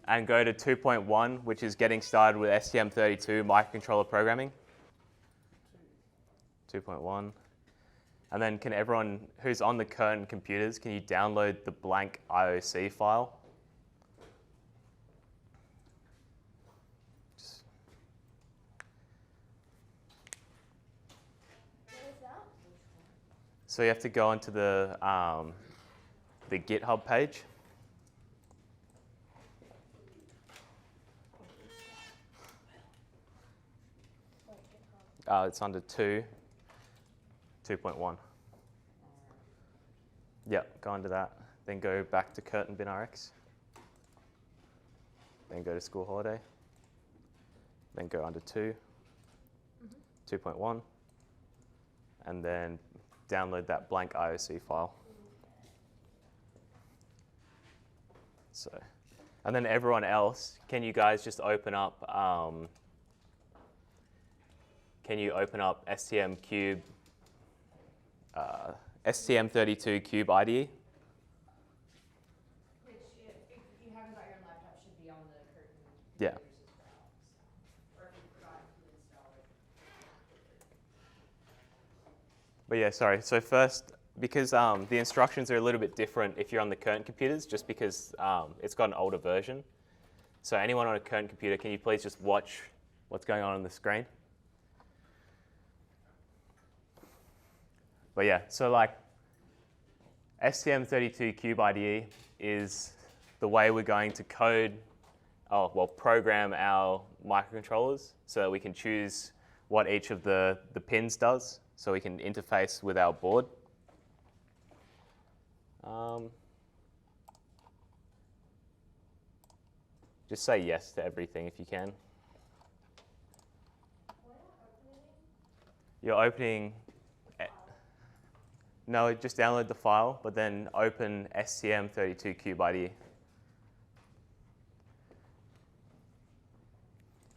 and go to 2.1, which is getting started with STM32 microcontroller programming. 2.1. And then can everyone who's on the Curtin computers, can you download the blank IOC file? So you have to go onto the GitHub page. It's under 2.1. Yeah, go under that. Then go back to Curtin BinarX. Then go to School Holiday. Then go under 2.1. And then download that blank IOC file. So, and then everyone else, can you guys just open up, STM Cube, STM32 Cube IDE? Which, if you haven't got your own laptop, should be on the Curtin Yeah. computers as well. So, or if you forgot to install it. But yeah, sorry. So first, because the instructions are a little bit different if you're on the Curtin computers, just because it's got an older version. So anyone on a Curtin computer, can you please just watch what's going on the screen? But yeah, so like STM32 Cube IDE is the way we're going to program our microcontrollers so that we can choose what each of the pins does, so we can interface with our board. Just say yes to everything if you can. You're opening. No, just download the file, but then open STM32 Cube IDE.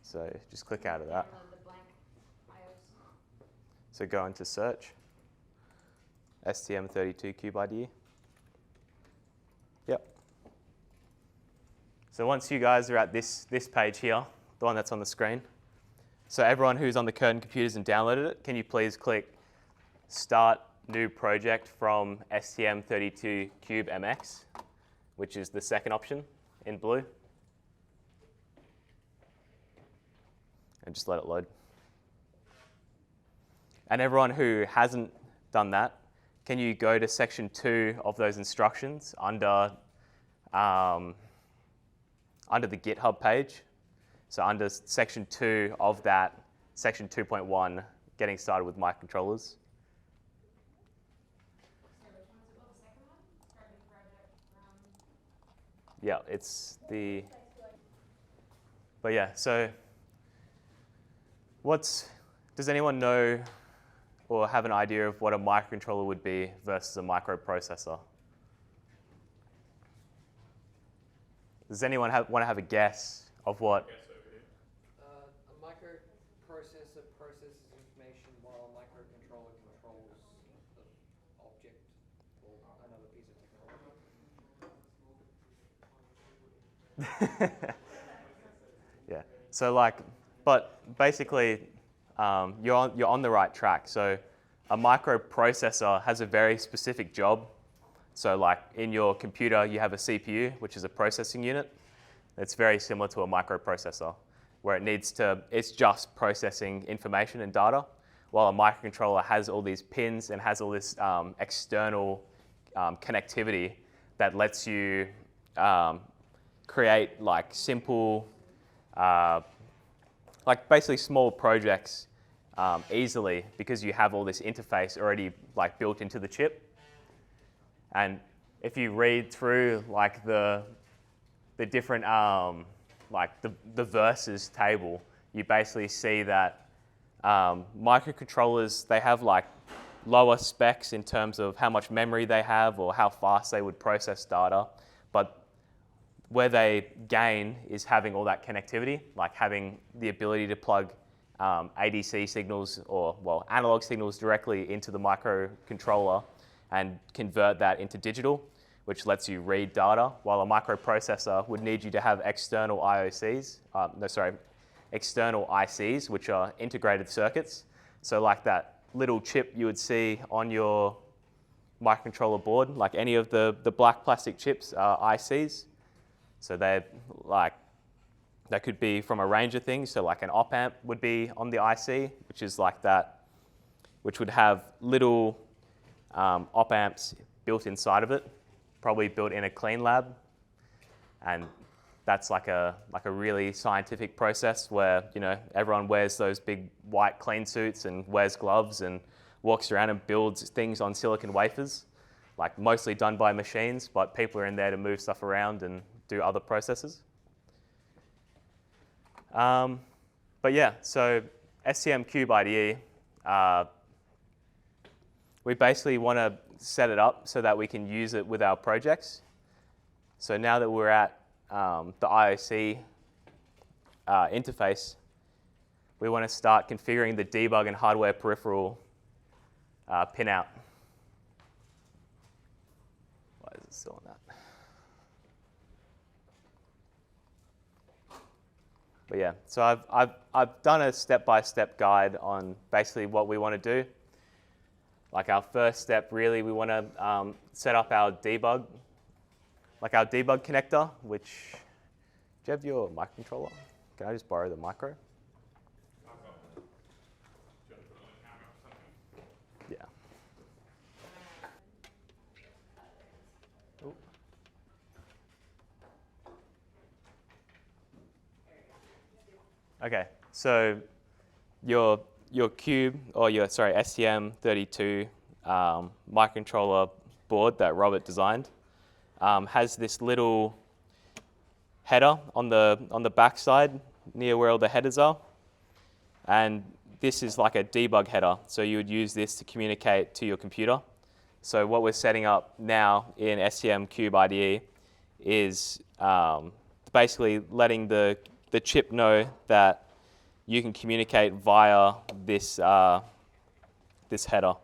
So just click out of that. So go into search, STM32 Cube IDE. Yep. So once you guys are at this page here, the one that's on the screen, so everyone who's on the Curtin computers and downloaded it, can you please click Start New Project from STM32 Cube MX, which is the second option in blue. And just let it load. And everyone who hasn't done that, can you go to section 2 of those instructions under the GitHub page? So under section 2 of that, section 2.1, getting started with microcontrollers. Yeah, it's the, but yeah, so does anyone know or have an idea of what a microcontroller would be versus a microprocessor? Does anyone want to have a guess of what? A microprocessor processes information while a microcontroller controls the object or another piece of technology. Yeah. So but basically, you're on the right track. So a microprocessor has a very specific job. So like in your computer, you have a CPU, which is a processing unit. It's very similar to a microprocessor, where it's just processing information and data, while a microcontroller has all these pins and has all this external connectivity that lets you create like simple, like basically small projects easily, because you have all this interface already like built into the chip. And if you read through like the different like the versus table, you basically see that microcontrollers, they have like lower specs in terms of how much memory they have or how fast they would process data, but where they gain is having all that connectivity, like having the ability to plug ADC signals or, well, analog signals directly into the microcontroller and convert that into digital, which lets you read data, while a microprocessor would need you to have external external ICs, which are integrated circuits. So like that little chip you would see on your microcontroller board, like any of the black plastic chips are ICs. So they could be from a range of things. So like an op amp would be on the IC, which is like that, which would have little op amps built inside of it, probably built in a clean lab. And that's like a really scientific process where, you know, everyone wears those big white clean suits and wears gloves and walks around and builds things on silicon wafers, like mostly done by machines, but people are in there to move stuff around and do other processes. But yeah, so STM Cube IDE, we basically want to set it up so that we can use it with our projects. So now that we're at the IOC interface, we want to start configuring the debug and hardware peripheral pinout. Why is it still on that? But yeah, so I've done a step-by-step guide on basically what we want to do. Like our first step, really, we want to set up our debug, like our debug connector, which, do you have your microcontroller? Can I just borrow the micro? Yeah. Ooh. Okay, so your cube, or your, sorry, STM32 microcontroller board that Robert designed has this little header on the back side near where all the headers are. And this is like a debug header. So you would use this to communicate to your computer. So what we're setting up now in STM Cube IDE is basically letting the chip know that you can communicate via this, this header.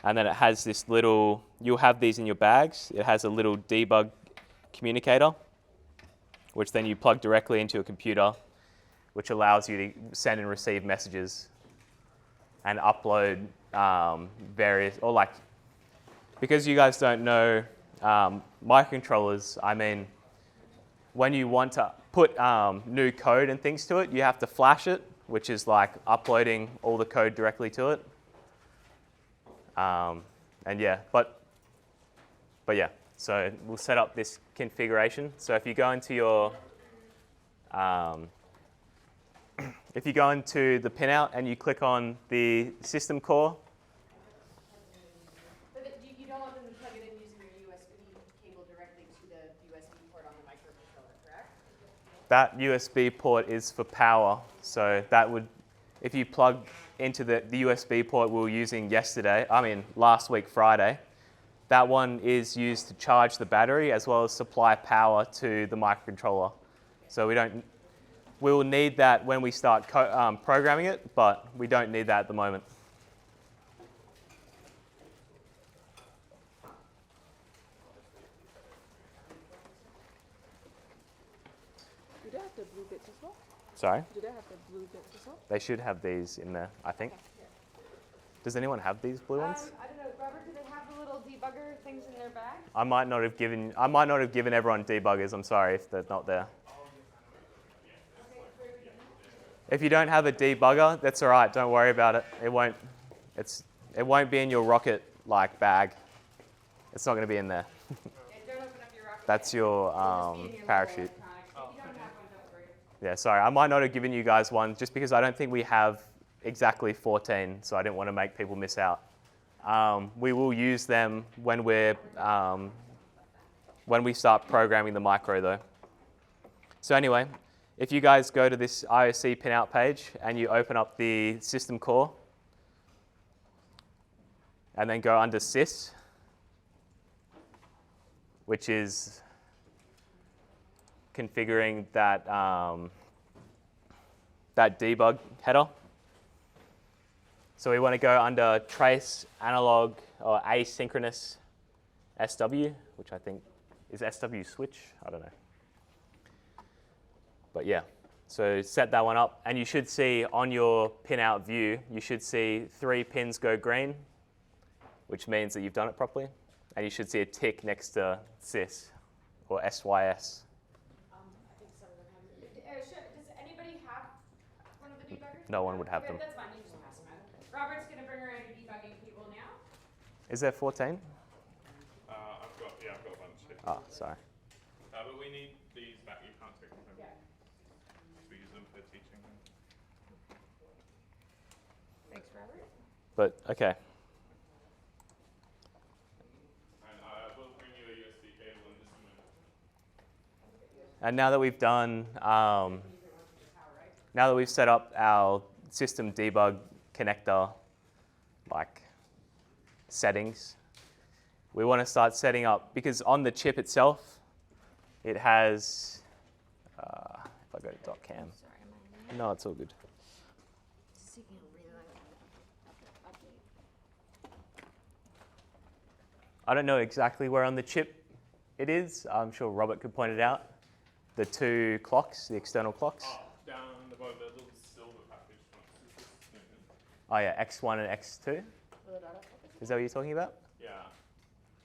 And then it has this little, you'll have these in your bags. It has a little debug communicator, which then you plug directly into a computer, which allows you to send and receive messages and upload various, or like, because you guys don't know microcontrollers, I mean, when you want to put new code and things to it, you have to flash it, which is like uploading all the code directly to it. And yeah, but yeah, so we'll set up this configuration. So if you go into your, if you go into the pinout and you click on the system core. But you don't want them to plug it in using your USB cable directly to the USB port on the microcontroller, correct? That USB port is for power. So that would, if you plug into the USB port we were using last week, Friday, that one is used to charge the battery as well as supply power to the microcontroller. So we will need that when we start programming it, but we don't need that at the moment. Do they have the blue bits as well? Sorry? Do they have the blue bits as well? They should have these in there, I think. Does anyone have these blue ones? I don't know, Robert, do they have the little debugger things in their bag? I might not have given everyone debuggers. I'm sorry if they're not there. If you don't have a debugger, that's all right. Don't worry about it. It won't be in your rocket bag. It's not going to be in there. Don't open up your rocket. That's your parachute. If you don't have one, don't worry. Yeah, sorry. I might not have given you guys one just because I don't think we have exactly 14, so I didn't want to make people miss out. We will use them when we start programming the micro, though. So anyway, if you guys go to this IOC pinout page and you open up the system core and then go under sys, which is configuring that, that debug header. So we want to go under trace analog or asynchronous SW, which I think is SW switch. I don't know. But yeah, so set that one up, and you should see on your pinout view, you should see 3 pins go green, which means that you've done it properly. And you should see a tick next to sys or SYS. I think some of them have. Does anybody have one of the debuggers? No one would have Okay, them. that's fine. You just pass them out. Robert's going to bring around a debugging cable now. Is there 14? I've got one too. Oh, sorry. But we need these back. You can't take them home. Yeah. We use them for teaching. Thanks, Robert. But okay. And I will bring you a USB cable in just a minute. And now that we've done, now that we've set up our system debug connector, like settings, we want to start setting up, because on the chip itself, it has, if I go to .cam, Sorry, am I no, it's all good. I don't know exactly where on the chip it is. I'm sure Robert could point it out. The 2 clocks, the external clocks. Oh, down the bottom, the little silver package ones. Oh yeah, X1 and X2. Is that what you're talking about? Yeah.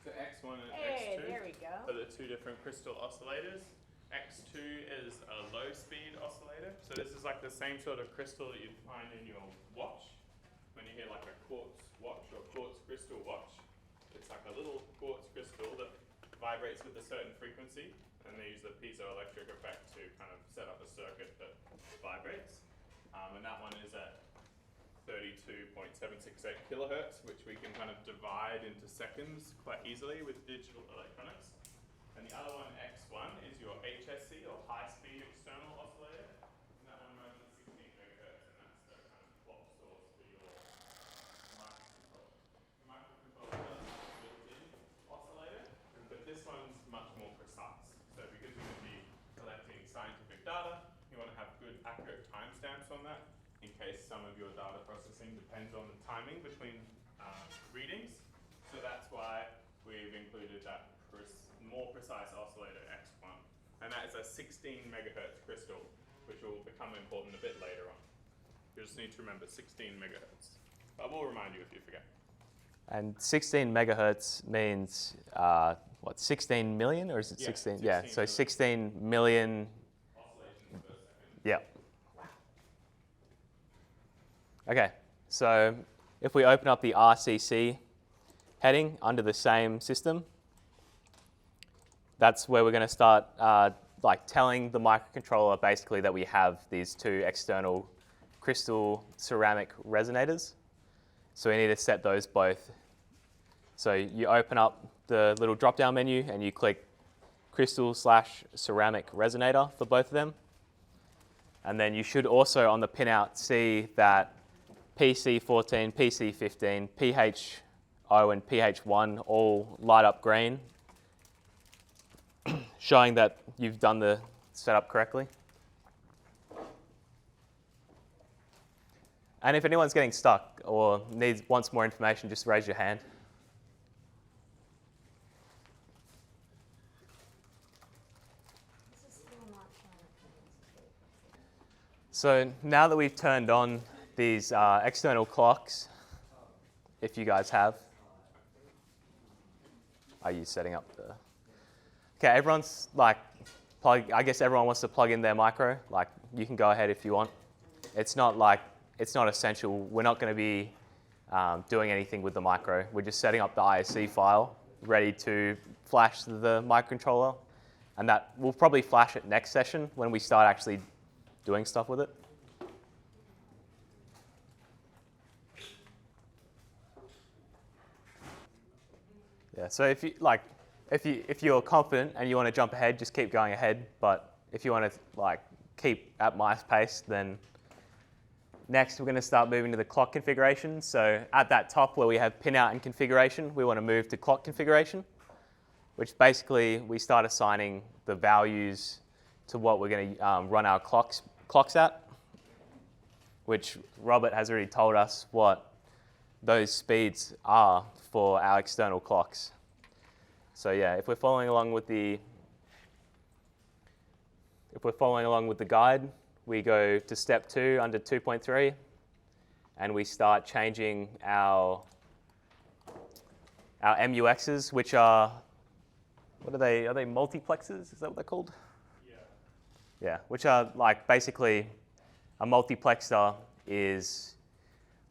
So X1 and Hey, X2 there we go. are the 2 different crystal oscillators. X2 is a low-speed oscillator. So this is like the same sort of crystal that you'd find in your watch. When you hear like a quartz watch or quartz crystal watch, it's like a little quartz crystal that vibrates with a certain frequency, and they use the piezoelectric effect to kind of set up a circuit that vibrates. And that one is at 32.768 kilohertz, which we can kind of divide into seconds quite easily with digital electronics. And the other one, X1, is your HSC or high-speed external oscillator. And that one runs at 16 megahertz, and that's the kind of clock source for your microcontroller. The microcontroller does have a built-in oscillator, but this one's much more precise. So because you're going to be collecting scientific data, you want to have good, accurate timestamps on that, in case some of your data processing depends on the timing between readings. So that's why we've included that more precise oscillator X1. And that is a 16 megahertz crystal, which will become important a bit later on. You just need to remember 16 megahertz. But we'll remind you if you forget. And 16 megahertz means, what, 16 million, or is it Yeah, 16? 16 Yeah, so million. 16 million. Oscillations per second. Yeah. Okay, so if we open up the RCC heading under the same system, that's where we're going to start like telling the microcontroller basically that we have these 2 external crystal ceramic resonators. So we need to set those both. So you open up the little drop-down menu and you click crystal/ceramic resonator for both of them. And then you should also on the pinout see that PC14, PC15, PHO and PH1 all light up green, showing that you've done the setup correctly. And if anyone's getting stuck or wants more information, just raise your hand. So now that we've turned on these external clocks, if you guys have, are you setting up the... Okay, everyone's like, I guess everyone wants to plug in their micro. Like, you can go ahead if you want. It's not essential. We're not going to be doing anything with the micro. We're just setting up the ISC file, ready to flash the microcontroller. And that we'll probably flash it next session when we start actually doing stuff with it. Yeah, so if you're confident and you want to jump ahead, just keep going ahead. But if you want to keep at my pace, then next we're going to start moving to the clock configuration. So at that top where we have pinout and configuration, we want to move to clock configuration, which basically we start assigning the values to what we're going to run our clocks at, which Robert has already told us what those speeds are for our external clocks. So yeah, if we're following along with the guide, we go to step 2 under 2.3, and we start changing our MUXs, which are, what are they? Are they multiplexers? Is that what they're called? Yeah. Yeah, which are like basically a multiplexer is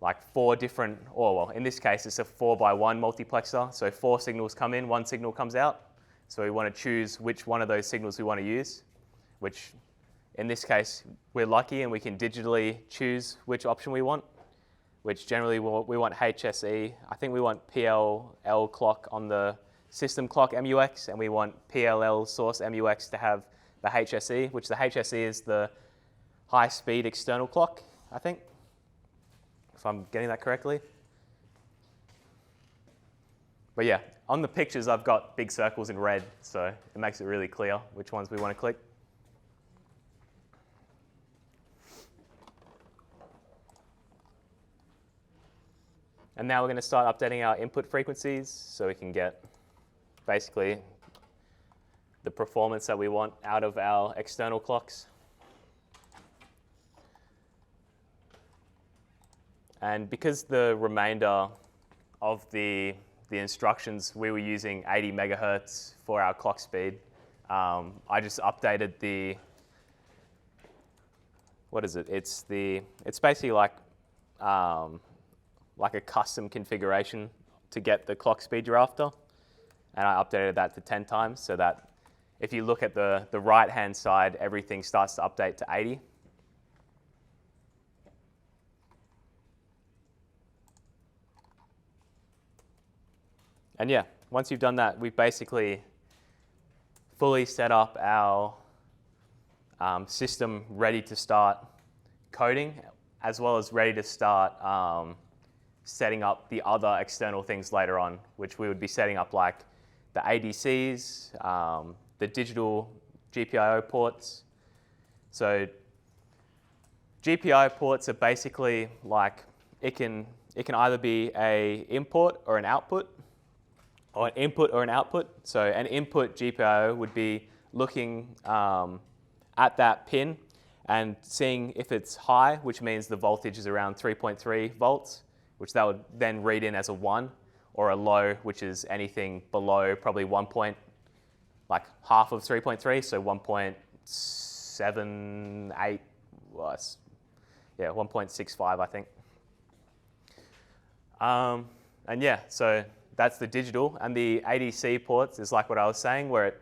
like 4 different, or well, in this case, it's a 4x1 multiplexer. So 4 signals come in, 1 signal comes out. So we want to choose which one of those signals we want to use, which in this case, we're lucky and we can digitally choose which option we want, which generally we want HSE. I think we want PLL clock on the system clock MUX, and we want PLL source MUX to have the HSE, which the HSE is the high-speed external clock, I think, if I'm getting that correctly. But yeah, on the pictures, I've got big circles in red, so it makes it really clear which ones we want to click. And now we're going to start updating our input frequencies so we can get basically the performance that we want out of our external clocks. And because the remainder of the instructions, we were using 80 megahertz for our clock speed, I just updated the, what is it? It's basically like a custom configuration to get the clock speed you're after. And I updated that to 10 times so that if you look at the right-hand side, everything starts to update to 80. And yeah, once you've done that, we've basically fully set up our system ready to start coding, as well as ready to start setting up the other external things later on, which we would be setting up like the ADCs, the digital GPIO ports. So GPIO ports are basically like, it can either be an input or an output, or an input or an output. So an input GPIO would be looking at that pin and seeing if it's high, which means the voltage is around 3.3 volts, which that would then read in as a 1, or a low, which is anything below probably 1 point, like half of 3.3, so 1.78, well, yeah, 1.65, I think. And yeah, so that's the digital. And the ADC ports is like what I was saying, where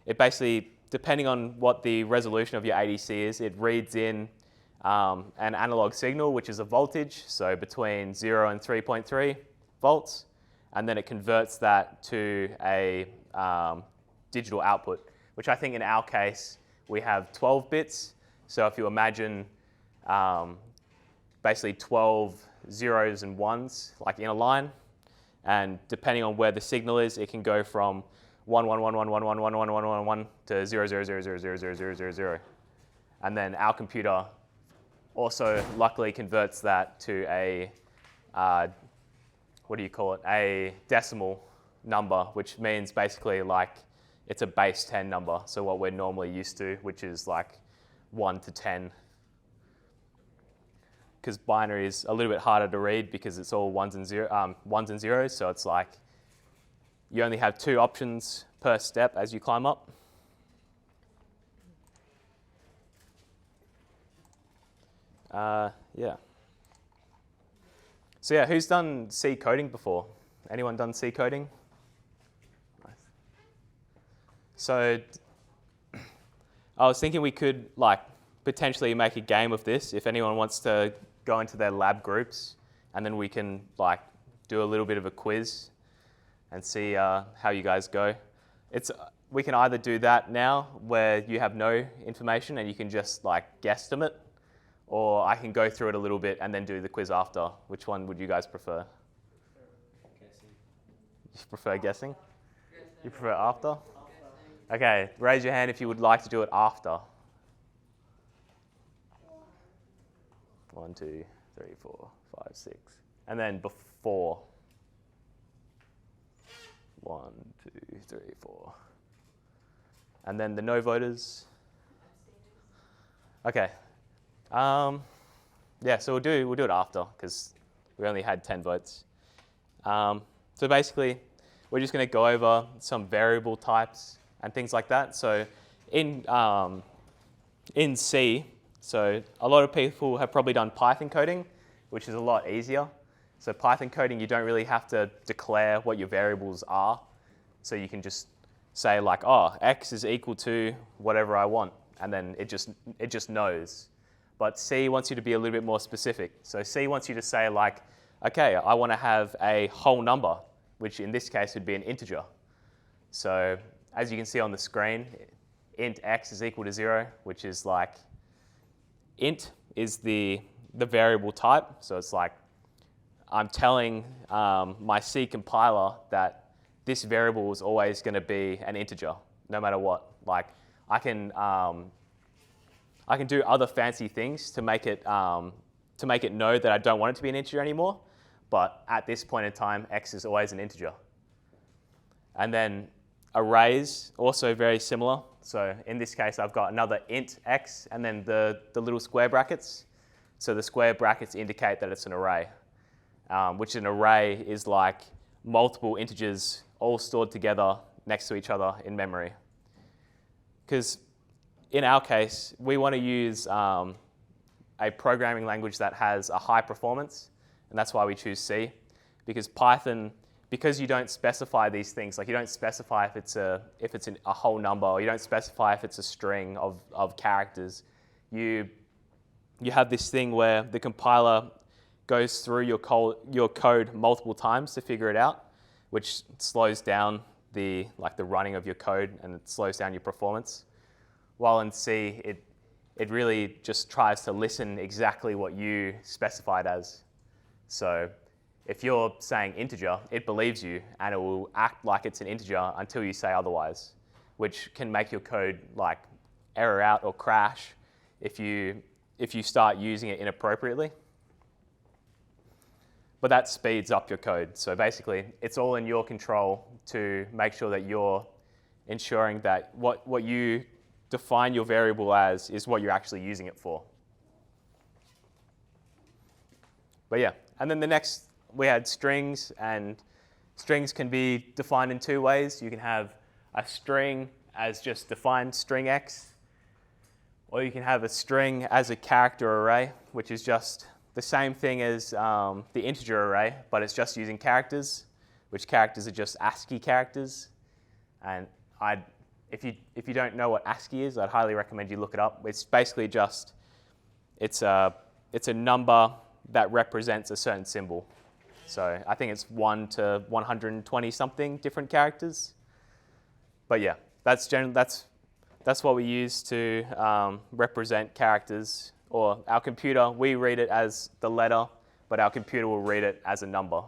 it basically, depending on what the resolution of your ADC is, it reads in an analog signal, which is a voltage, so between 0 and 3.3 volts, and then it converts that to a digital output, which I think in our case, we have 12 bits. So if you imagine basically 12 zeros and ones, like in a line, and depending on where the signal is, it can go from 1, 1, 1, 1, 1, 1, 1, 1, 1, 1, 1 to 0, 0, 0, 0, 0, 0, 0, 0, 0. And then our computer also luckily converts that to a, what do you call it, a decimal number, which means basically like it's a base 10 number. So what we're normally used to, which is like 1 to 10. Because binary is a little bit harder to read because it's all ones and zeros. So it's like you only have 2 options per step as you climb up. Yeah. So yeah, who's done C coding before? Anyone done C coding? Nice. So I was thinking we could like potentially make a game of this if anyone wants to go into their lab groups, and then we can like do a little bit of a quiz and see how you guys go. We can either do that now where you have no information and you can just like guesstimate, or I can go through it a little bit and then do the quiz after. Which one would you guys prefer? Guessing. You prefer guessing? You prefer after? Okay, raise your hand if you would like to do it after. 1, 2, 3, 4, 5, 6. And then before. 1, 2, 3, 4. And then the no voters. Okay. Yeah, so we'll do it after because we only had 10 votes. So basically, we're just going to go over some variable types and things like that. So in C, so a lot of people have probably done Python coding, which is a lot easier. So Python coding, you don't really have to declare what your variables are. So you can just say like, oh, x is equal to whatever I want, and then it just knows. But C wants you to be a little bit more specific. So C wants you to say like, okay, I want to have a whole number, which in this case would be an integer. So as you can see on the screen, int x is equal to 0, which is like, int is the variable type. So it's like, I'm telling my C compiler that this variable is always going to be an integer, no matter what. Like, I can do other fancy things to make it know that I don't want it to be an integer anymore. But at this point in time, x is always an integer. And then arrays, also very similar. So in this case, I've got another int x and then the little square brackets. So the square brackets indicate that it's an array, which an array is like multiple integers all stored together next to each other in memory. Because in our case, we want to use a programming language that has a high performance, and that's why we choose C. Because Python, because you don't specify these things, like you don't specify if it's a whole number, or you don't specify if it's a string of characters, you have this thing where the compiler goes through your code multiple times to figure it out, which slows down the running of your code and it slows down your performance. While in C, it really just tries to listen exactly what you specified as. So if you're saying integer, it believes you and it will act like it's an integer until you say otherwise, which can make your code like error out or crash if you start using it inappropriately. But that speeds up your code. So basically, it's all in your control to make sure that you're ensuring that what you define your variable as is what you're actually using it for. But yeah, and then the next, we had strings, and strings can be defined in two ways. You can have a string as just defined string x, or you can have a string as a character array, which is just the same thing as the integer array, but it's just using characters, which characters are just ASCII characters. And if you don't know what ASCII is, I'd highly recommend you look it up. It's basically just, it's a number that represents a certain symbol. So I think it's 1 to 120 something different characters. But yeah, that's what we use to represent characters. Or our computer, we read it as the letter, but our computer will read it as a number.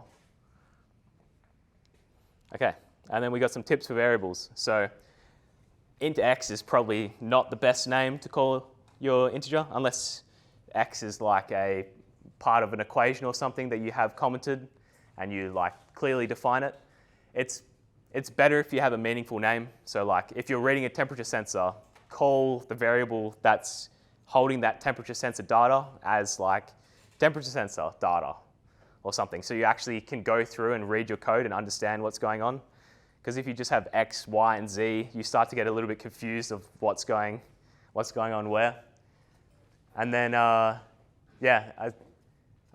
Okay, and then we got some tips for variables. So int x is probably not the best name to call your integer unless x is like a part of an equation or something that you have commented and you like clearly define it. It's better if you have a meaningful name. So like if you're reading a temperature sensor, call the variable that's holding that temperature sensor data as like temperature sensor data or something. So you actually can go through and read your code and understand what's going on. Because if you just have X, Y, and Z, you start to get a little bit confused of what's going on where. And then,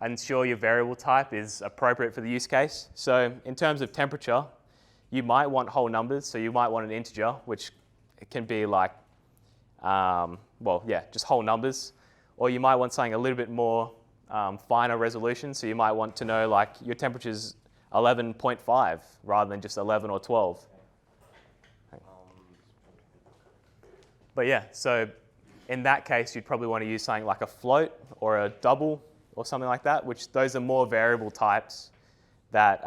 ensure your variable type is appropriate for the use case. So in terms of temperature, you might want whole numbers. So you might want an integer, which can be like, just whole numbers. Or you might want something a little bit more finer resolution. So you might want to know like your temperature's 11.5 rather than just 11 or 12. But yeah, so in that case, you'd probably want to use something like a float or a double or something like that, which those are more variable types that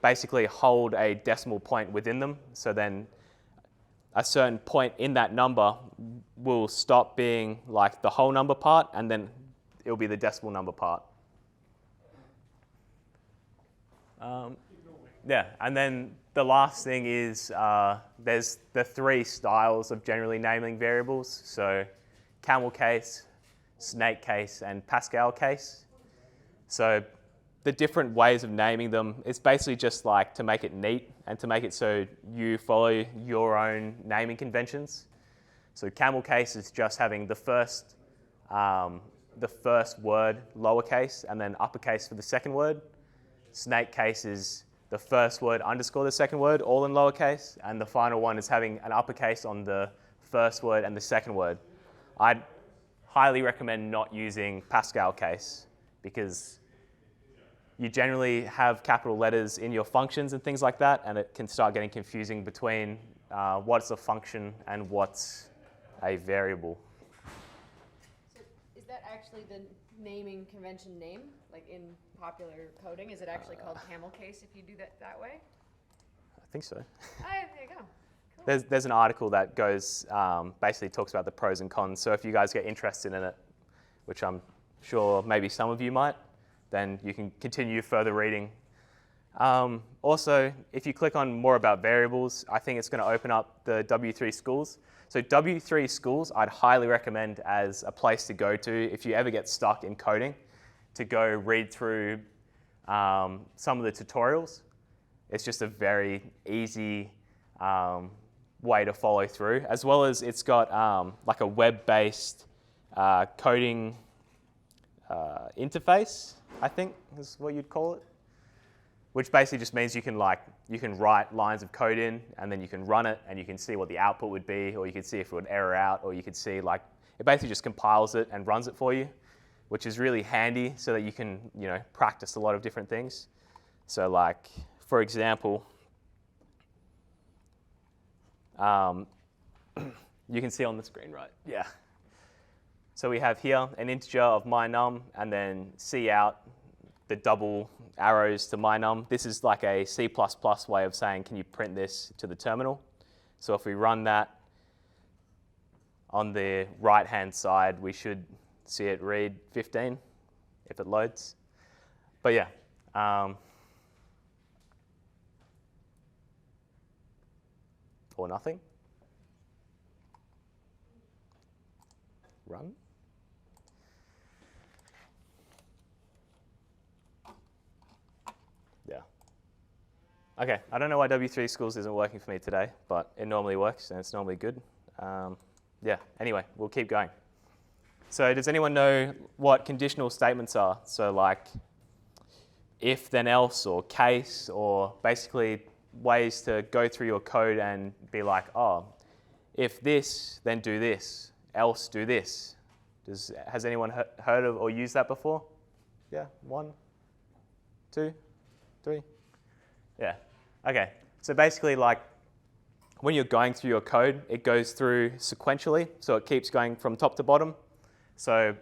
basically hold a decimal point within them. So then a certain point in that number will stop being like the whole number part, and then it'll be the decimal number part. Yeah, and then the last thing is there's the 3 styles of generally naming variables. So camel case, snake case, and Pascal case. So the different ways of naming them, it's basically just like to make it neat and to make it so you follow your own naming conventions. So camel case is just having the first word lowercase and then uppercase for the second word. Snake case is the first word underscore the second word, all in lowercase, and the final one is having an uppercase on the first word and the second word. I'd highly recommend not using Pascal case because you generally have capital letters in your functions and things like that, and it can start getting confusing between what's a function and what's a variable. So is that actually the naming convention name, like in popular coding? Is it actually called camel case if you do that way? I think so. Oh, there you go. Cool. There's an article that goes, basically talks about the pros and cons. So if you guys get interested in it, which I'm sure maybe some of you might, then you can continue further reading. Also, if you click on more about variables, I think it's going to open up the W3 schools. So W3 schools, I'd highly recommend as a place to go to if you ever get stuck in coding, to go read through some of the tutorials. It's just a very easy way to follow through, as well as it's got like a web-based coding interface, I think is what you'd call it, which basically just means you can write lines of code in, and then you can run it, and you can see what the output would be, or you could see if it would error out, or you could see it basically just compiles it and runs it for you, which is really handy so that you can practice a lot of different things. So for example, you can see on the screen, right? Yeah. So we have here an integer of my_num, and then cout, the double arrows to my_num. This is like a C++ way of saying, can you print this to the terminal? So if we run that, on the right-hand side, we should see it read 15 if it loads. But yeah. Or nothing. Run. Yeah. Okay, I don't know why W3 Schools isn't working for me today, but it normally works and it's normally good. Yeah, anyway, we'll keep going. So does anyone know what conditional statements are? So if, then else, or case, or basically ways to go through your code and be like, oh, if this, then do this, else do this. Has anyone heard of or used that before? Yeah, 1, 2, 3. Yeah, okay. So basically when you're going through your code, it goes through sequentially, so it keeps going from top to bottom. So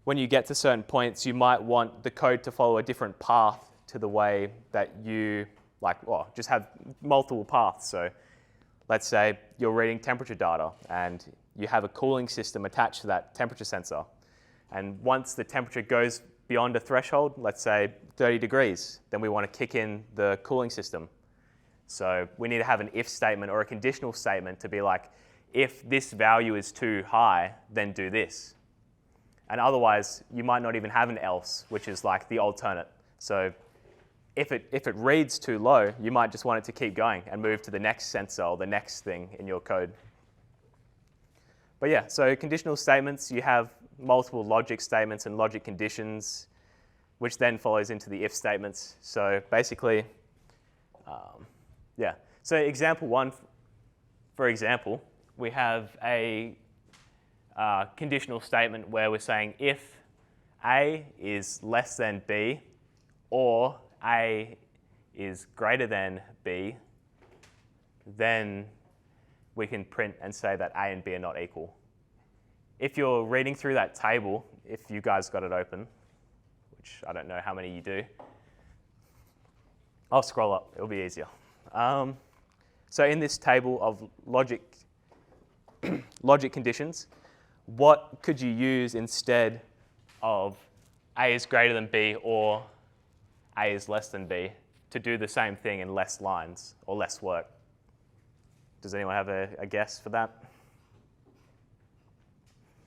when you get to certain points, you might want the code to follow a different path to the way that you just have multiple paths. So let's say you're reading temperature data and you have a cooling system attached to that temperature sensor. And once the temperature goes beyond a threshold, let's say 30 degrees, then we want to kick in the cooling system. So we need to have an if statement or a conditional statement to be like, if this value is too high, then do this. And otherwise, you might not even have an else, which is like the alternate. So if it reads too low, you might just want it to keep going and move to the next sensor or the next thing in your code. But yeah, so conditional statements, you have multiple logic statements and logic conditions, which then follows into the if statements. So basically, yeah. So example 1, for example, we have a conditional statement where we're saying if A is less than B or A is greater than B, then we can print and say that A and B are not equal. If you're reading through that table, if you guys got it open, which I don't know how many you do, I'll scroll up, it'll be easier. So in this table of logic conditions, what could you use instead of A is greater than B or A is less than B to do the same thing in less lines or less work. Does anyone have a guess for that?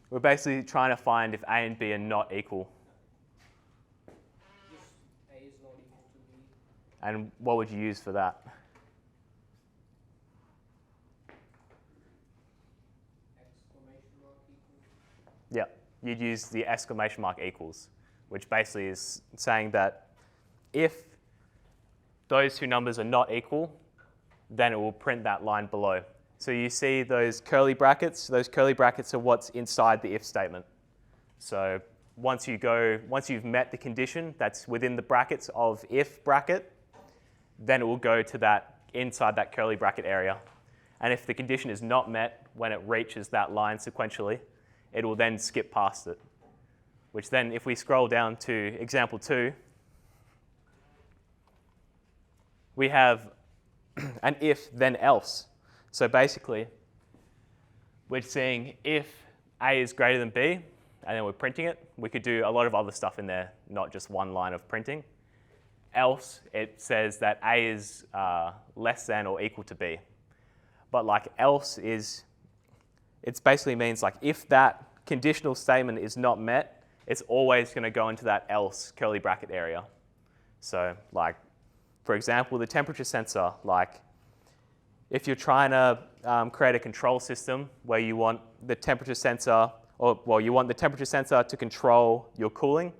We're basically trying to find if A and B are not equal. Just A is not equal to B. And what would you use for that? Exclamation mark equal. Yeah, you'd use the exclamation mark equals, which basically is saying that if those two numbers are not equal, then it will print that line below. So you see those curly brackets? Those curly brackets are what's inside the if statement. So once you've met the condition that's within the brackets of if bracket, then it will go to that inside that curly bracket area. And if the condition is not met when it reaches that line sequentially, it will then skip past it. Which then, if we scroll down to example 2, we have an if then else. So basically, we're saying if A is greater than B, and then we're printing it. We could do a lot of other stuff in there, not just one line of printing. Else, it says that A is less than or equal to B. But like else is, it basically means like if that conditional statement is not met, it's always going to go into that else curly bracket area. So like, for example, the temperature sensor, like if you're trying to create a control system where you want the temperature sensor, you want the temperature sensor to control your cooling,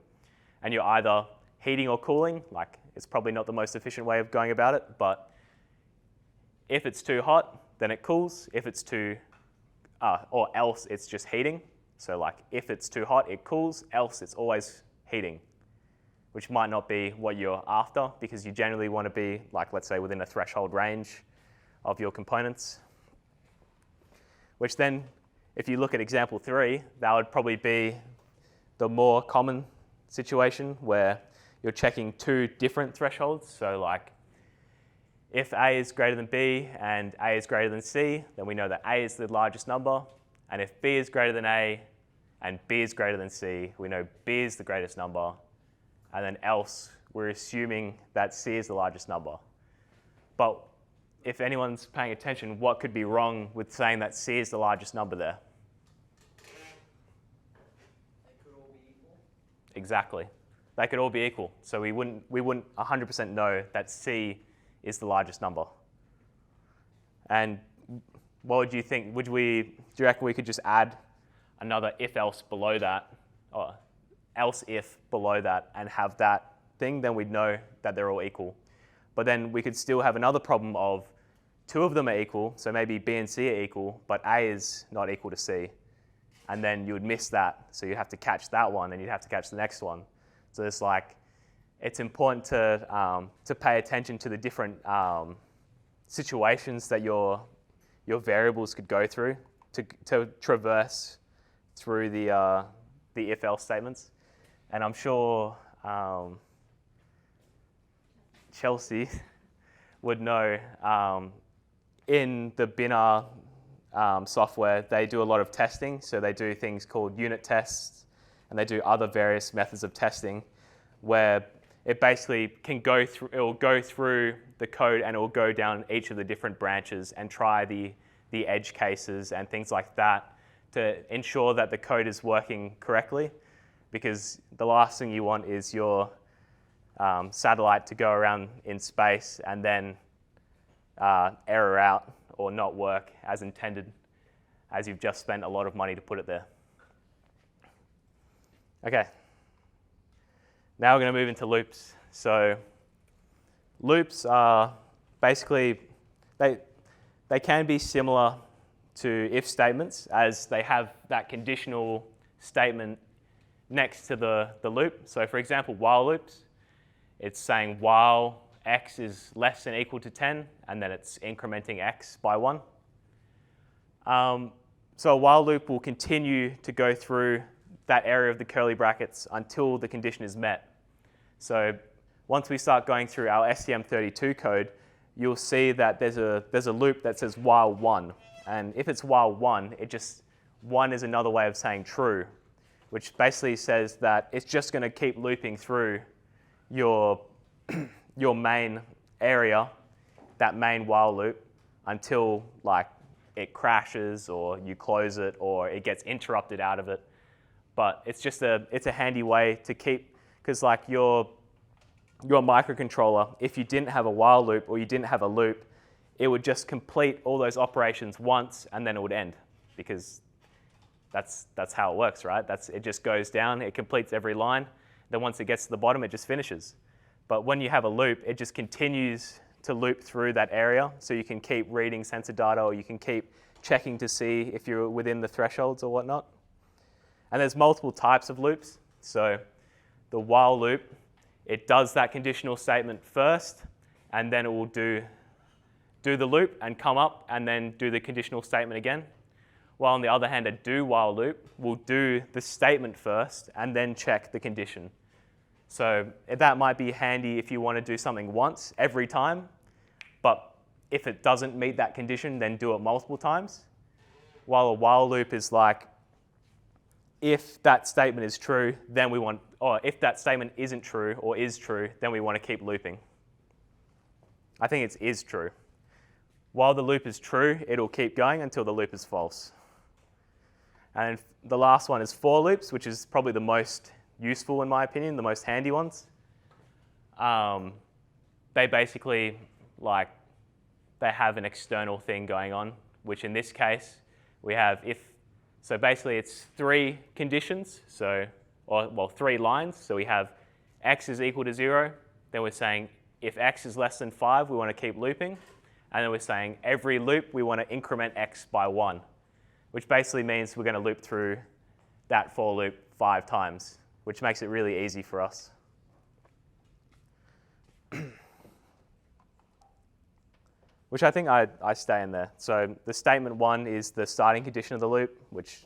and you're either heating or cooling, like it's probably not the most efficient way of going about it, but if it's too hot, then it cools. If it's too, or else it's just heating. So like if it's too hot, it cools, else it's always heating, which might not be what you're after because you generally want to be, like let's say, within a threshold range of your components. Which then, if you look at example 3, that would probably be the more common situation where you're checking 2 different thresholds. So like if A is greater than B and A is greater than C, then we know that A is the largest number. And if B is greater than A and B is greater than C, we know B is the greatest number. And then else, we're assuming that C is the largest number. But if anyone's paying attention, what could be wrong with saying that C is the largest number there? They could all be equal. Exactly. They could all be equal. So we wouldn't 100% know that C is the largest number. And what would you think? Do you reckon we could just add another if else below that, or else if below that, and have that thing? Then we'd know that they're all equal. But then we could still have another problem of 2 of them are equal, so maybe B and C are equal, but A is not equal to C. And then you would miss that, so you have to catch that one, and you'd have to catch the next one. So it's like, it's important to pay attention to the different situations that your variables could go through to traverse through the if-else statements. And I'm sure Chelsea would know in the Binar software, they do a lot of testing. So they do things called unit tests, and they do other various methods of testing where it basically can go through, it will go through the code and it will go down each of the different branches and try the edge cases and things like that to ensure that the code is working correctly. Because the last thing you want is your satellite to go around in space and then error out or not work as intended, as you've just spent a lot of money to put it there. Okay. Now we're going to move into loops. So loops are basically, they can be similar to if statements as they have that conditional statement next to the loop. So for example, while loops, it's saying while x is less than or equal to 10, and then it's incrementing x by 1. So a while loop will continue to go through that area of the curly brackets until the condition is met. So once we start going through our STM32 code, you'll see that there's a loop that says while 1. And if it's while 1, 1 is another way of saying true, which basically says that it's just going to keep looping through your main area, that main while loop, until like it crashes or you close it or it gets interrupted out of it. But it's just it's a handy way to keep, because like your microcontroller, if you didn't have a while loop or you didn't have a loop, it would just complete all those operations once and then it would end, because that's how it works, right? It just goes down, it completes every line, then once it gets to the bottom, it just finishes. But when you have a loop, it just continues to loop through that area, so you can keep reading sensor data or you can keep checking to see if you're within the thresholds or whatnot. And there's multiple types of loops. So the while loop, it does that conditional statement first, and then it will do the loop and come up and then do the conditional statement again. While on the other hand, a do while loop will do the statement first and then check the condition. So that might be handy if you want to do something once every time, but if it doesn't meet that condition, then do it multiple times. While a while loop is like, if that statement is true, then we want, or if that statement isn't true or is true, then we want to keep looping. I think it's is true. While the loop is true, it'll keep going until the loop is false. And the last one is for loops, which is probably the most useful in my opinion, the most handy ones. They basically, like, they have an external thing going on, which in this case, we have so basically it's 3 conditions, or 3 lines. So we have x is equal to 0, then we're saying if x is less than 5, we want to keep looping. And then we're saying every loop, we want to increment x by 1, which basically means we're going to loop through that for loop 5 times, which makes it really easy for us. Which I think I stay in there. So the statement 1 is the starting condition of the loop, which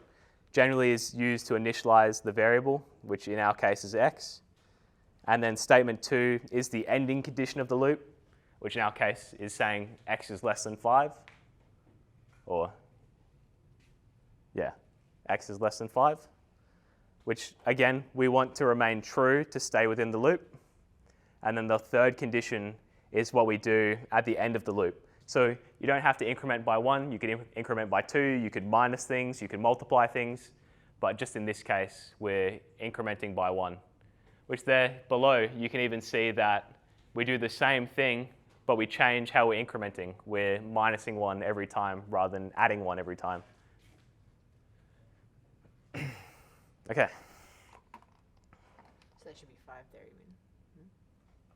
generally is used to initialize the variable, which in our case is x. And then statement 2 is the ending condition of the loop, which in our case is saying x is less than 5. Or, yeah, x is less than 5. Which, again, we want to remain true to stay within the loop. And then the third condition is what we do at the end of the loop. So you don't have to increment by 1. You could increment by 2. You could minus things. You could multiply things. But just in this case, we're incrementing by 1. Which there below, you can even see that we do the same thing, but we change how we're incrementing. We're minusing 1 every time rather than adding 1 every time. Okay.